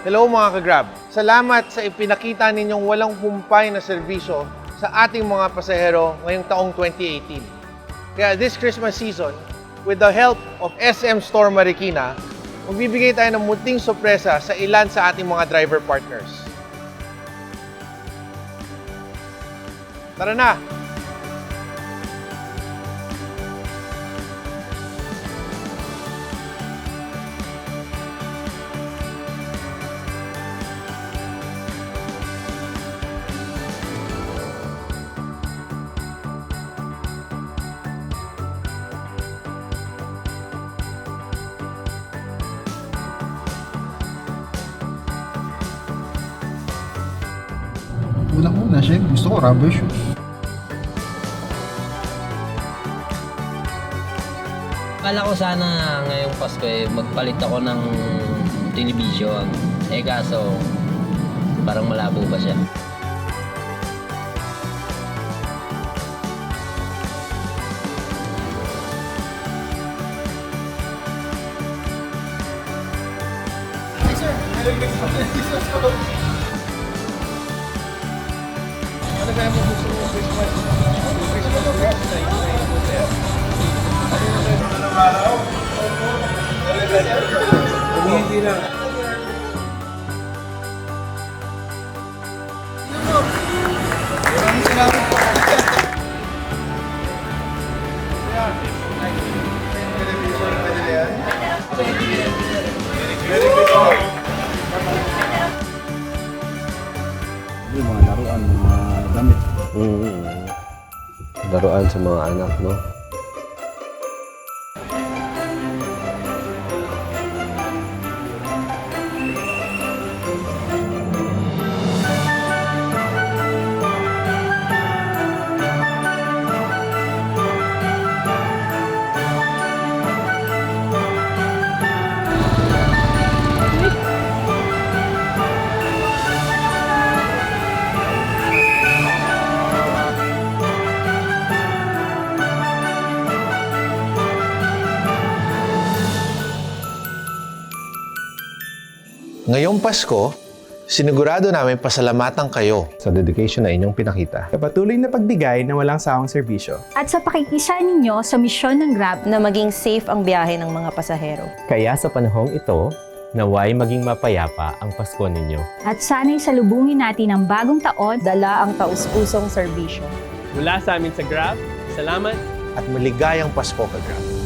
Hello mga ka-Grab! Salamat sa ipinakita ninyong walang humpay na serbisyo sa ating mga pasahero ngayong taong 2018. Kaya this Christmas season, with the help of SM Store Marikina, magbibigay tayo ng munting sorpresa sa ilan sa ating mga driver partners. Tara na! Unang-una, syempre, gusto ko rubber shoes. Akala ko sana ngayong Pasko magpalit ako ng television. Kaso parang malabo ba siya? Ano kaya mo gusto mo Christmas? Hindi na. Maraming salamat po. Television pa nila yan. Very good. Yung mga laruan, mga damit. Laruan sa mga anak, no? Ngayong Pasko, sinigurado namin pasalamatan kayo. Sa dedication na inyong pinakita. Sa patuloy na pagbigay ng walang sawang serbisyo. At sa pakikisa ninyo sa misyon ng Grab na maging safe ang biyahe ng mga pasahero. Kaya sa panahong ito, naway maging mapayapa ang Pasko ninyo. at sana'y salubungin natin ang bagong taon Dala ang taus-pusong serbisyo. Mula sa amin sa Grab, salamat. At maligayang Pasko ka-Grab.